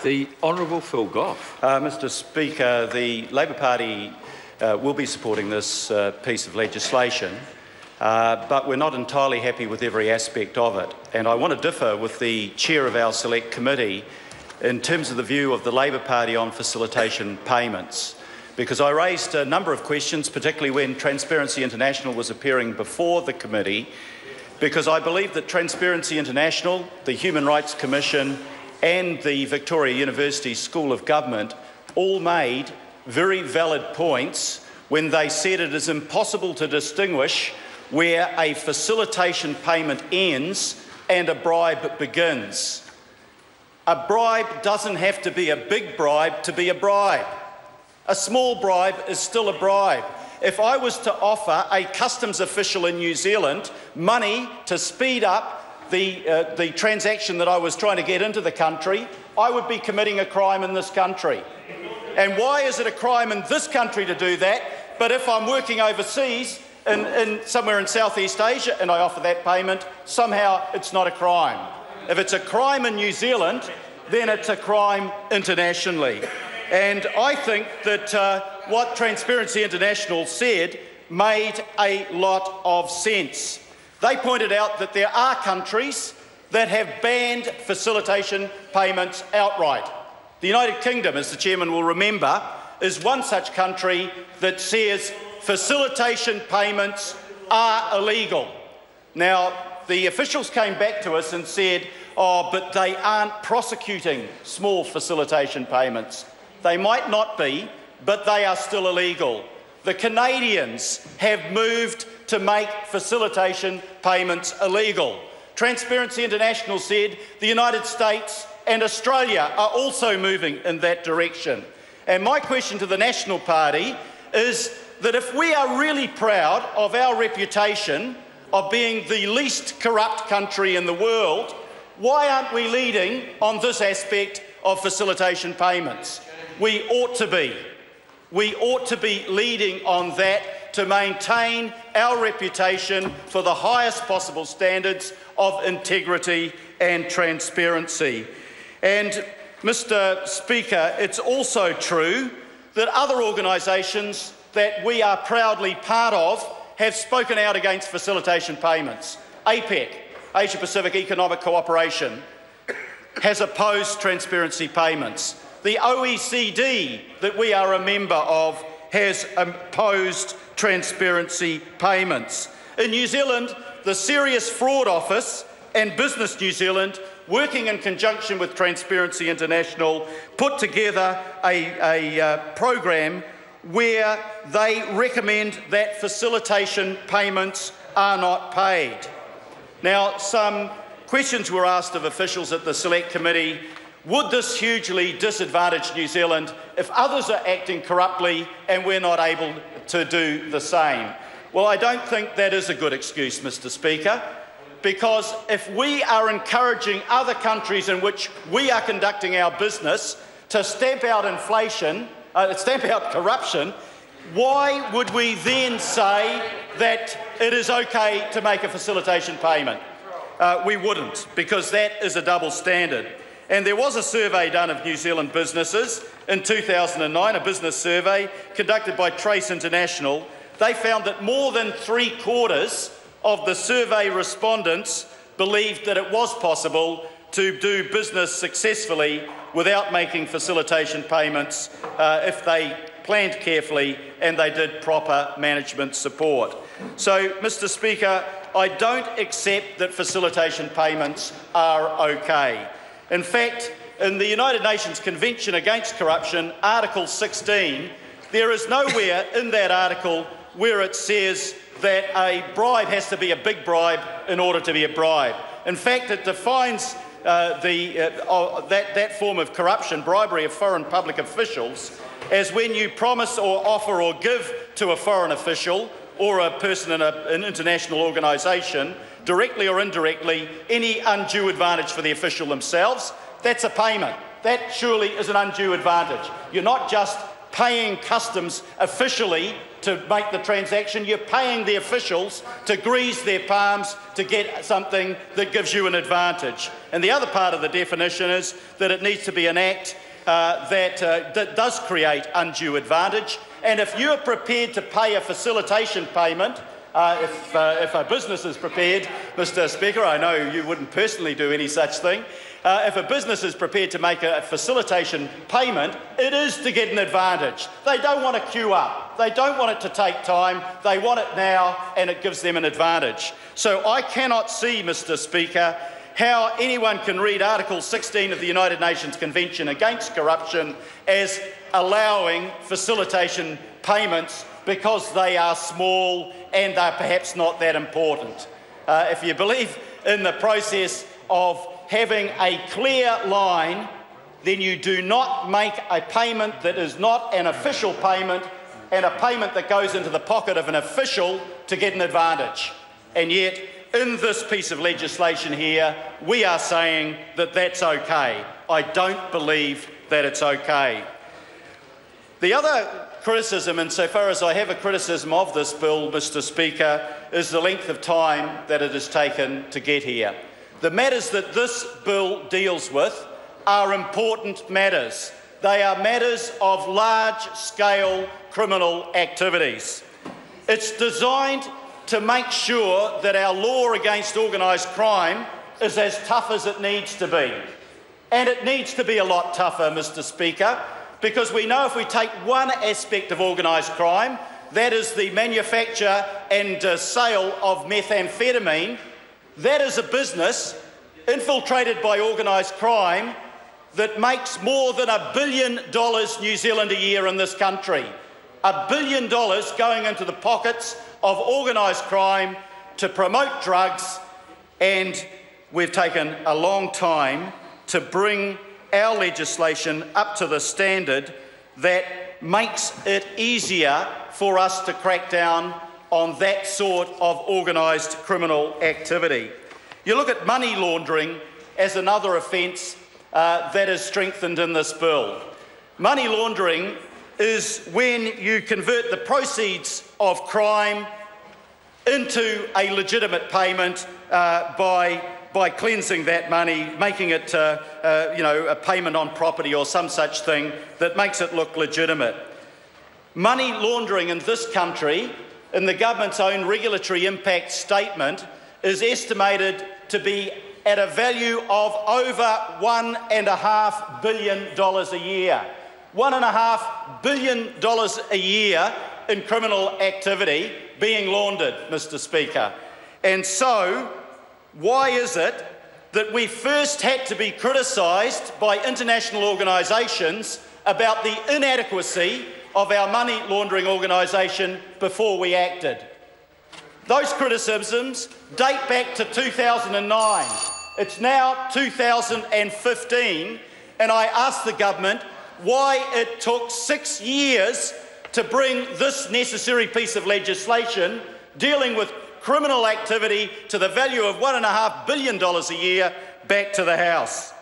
The Honourable Phil Goff. Mr Speaker, the Labor Party will be supporting this piece of legislation, but we're not entirely happy with every aspect of it. And I want to differ with the chair of our select committee in terms of the view of the Labor Party on facilitation payments, because I raised a number of questions, particularly when Transparency International was appearing before the committee, because I believe that Transparency International, the Human Rights Commission and the Victoria University School of Government all made very valid points when they said it is impossible to distinguish where a facilitation payment ends and a bribe begins. A bribe doesn't have to be a big bribe to be a bribe. A small bribe is still a bribe. If I was to offer a customs official in New Zealand money to speed up the transaction that I was trying to get into the country, I would be committing a crime in this country. And why is it a crime in this country to do that, but if I'm working overseas, somewhere in Southeast Asia, and I offer that payment, somehow it's not a crime? If it's a crime in New Zealand, then it's a crime internationally. And I think that what Transparency International said made a lot of sense. They pointed out that there are countries that have banned facilitation payments outright. The United Kingdom, as the chairman will remember, is one such country that says facilitation payments are illegal. Now, the officials came back to us and said, oh, but they aren't prosecuting small facilitation payments. They might not be, but they are still illegal. The Canadians have moved to make facilitation payments illegal. Transparency International said the United States and Australia are also moving in that direction. And my question to the National Party is that if we are really proud of our reputation of being the least corrupt country in the world, why aren't we leading on this aspect of facilitation payments? We ought to be. We ought to be leading on that to maintain our reputation for the highest possible standards of integrity and transparency. And, Mr Speaker, it's also true that other organisations that we are proudly part of have spoken out against facilitation payments. APEC, Asia Pacific Economic Cooperation, has opposed transparency payments. The OECD, that we are a member of, has opposed transparency payments. In New Zealand, the Serious Fraud Office and Business New Zealand, working in conjunction with Transparency International, put together a program where they recommend that facilitation payments are not paid. Now, some questions were asked of officials at the Select Committee. Would this hugely disadvantage New Zealand if others are acting corruptly and we're not able to do the same? Well, I don't think that is a good excuse, Mr Speaker, because if we are encouraging other countries in which we are conducting our business to stamp out inflation, stamp out corruption, why would we then say that it is okay to make a facilitation payment? We wouldn't, because that is a double standard. And there was a survey done of New Zealand businesses in 2009, a business survey conducted by Trace International. They found that more than 3/4 of the survey respondents believed that it was possible to do business successfully without making facilitation payments if they planned carefully and they did proper management support. So, Mr Speaker, I don't accept that facilitation payments are okay. In fact, in the United Nations Convention Against Corruption, Article 16, there is nowhere in that article where it says that a bribe has to be a big bribe in order to be a bribe. In fact, it defines that form of corruption, bribery of foreign public officials, as when you promise or offer or give to a foreign official or a person in an international organisation, directly or indirectly, any undue advantage for the official themselves. That's a payment. That surely is an undue advantage. You're not just paying customs officially to make the transaction. You're paying the officials to grease their palms to get something that gives you an advantage. And the other part of the definition is that it needs to be an act that does create undue advantage. And if you're prepared to pay a facilitation payment, if a business is prepared, Mr. Speaker, I know you wouldn't personally do any such thing, if a business is prepared to make a facilitation payment, it is to get an advantage. They don't want to queue up. They don't want it to take time. They want it now, and it gives them an advantage. So I cannot see, Mr. Speaker, how anyone can read Article 16 of the United Nations Convention Against Corruption as allowing facilitation payments because they are small and they're perhaps not that important. If you believe in the process of having a clear line, then you do not make a payment that is not an official payment and a payment that goes into the pocket of an official to get an advantage. And yet, in this piece of legislation here, we are saying that that's okay. I don't believe that it's okay. The other criticism, insofar as I have a criticism of this bill, Mr. Speaker, is the length of time that it has taken to get here. The matters that this bill deals with are important matters. They are matters of large-scale criminal activities. It's designed to make sure that our law against organised crime is as tough as it needs to be. And it needs to be a lot tougher, Mr. Speaker, because we know if we take one aspect of organised crime, that is the manufacture and sale of methamphetamine, that is a business infiltrated by organised crime that makes more than $1 billion New Zealand a year in this country. $1 billion going into the pockets of organised crime to promote drugs, and we've taken a long time to bring our legislation up to the standard that makes it easier for us to crack down on that sort of organised criminal activity. You look at money laundering as another offence that is strengthened in this bill. Money laundering is when you convert the proceeds of crime into a legitimate payment by cleansing that money, making it a payment on property or some such thing that makes it look legitimate. Money laundering in this country, in the government's own regulatory impact statement, is estimated to be at a value of over $1.5 billion a year. $1.5 billion a year in criminal activity being laundered, Mr. Speaker. And so, why is it that we first had to be criticised by international organisations about the inadequacy of our money laundering organisation before we acted? Those criticisms date back to 2009. It's now 2015, and I asked the government why it took 6 years to bring this necessary piece of legislation dealing with criminal activity to the value of $1.5 billion a year back to the House.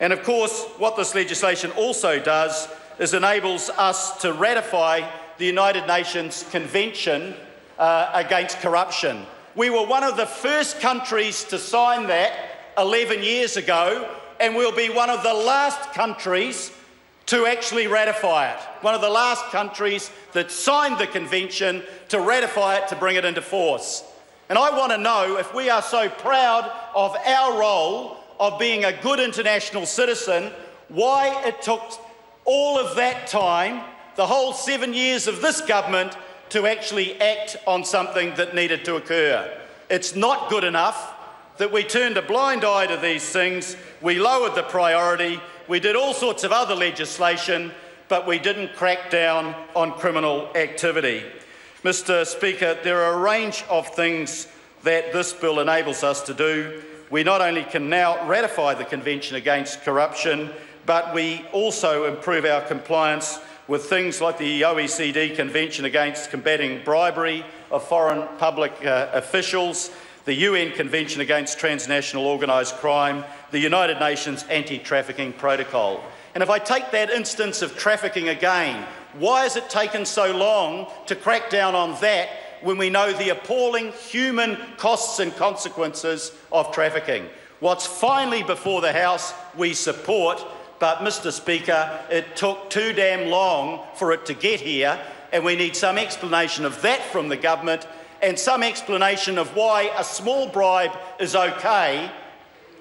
And of course, what this legislation also does is enables us to ratify the United Nations Convention against corruption. We were one of the first countries to sign that 11 years ago, and we'll be one of the last countries to actually ratify it. One of the last countries that signed the convention to ratify it, to bring it into force. And I want to know, if we are so proud of our role of being a good international citizen, why it took all of that time, the whole 7 years of this government, to actually act on something that needed to occur. It's not good enough that we turned a blind eye to these things, we lowered the priority, we did all sorts of other legislation, but we didn't crack down on criminal activity. Mr. Speaker, there are a range of things that this bill enables us to do. We not only can now ratify the Convention Against Corruption, but we also improve our compliance with things like the OECD Convention Against Combating Bribery of Foreign Public Officials, the UN Convention Against Transnational Organised Crime, the United Nations Anti-Trafficking Protocol. And if I take that instance of trafficking again, Why has it taken so long to crack down on that when we know the appalling human costs and consequences of trafficking? What's finally before the House we support, but, Mr Speaker, it took too damn long for it to get here, and we need some explanation of that from the government and some explanation of why a small bribe is okay,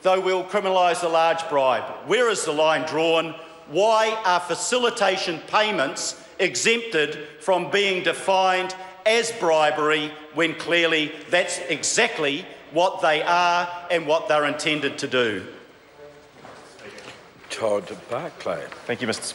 though we'll criminalise a large bribe. Where is the line drawn? Why are facilitation payments exempted from being defined as bribery when clearly that's exactly what they are and what they're intended to do? Todd Barclay. Thank you, Mr. Speaker.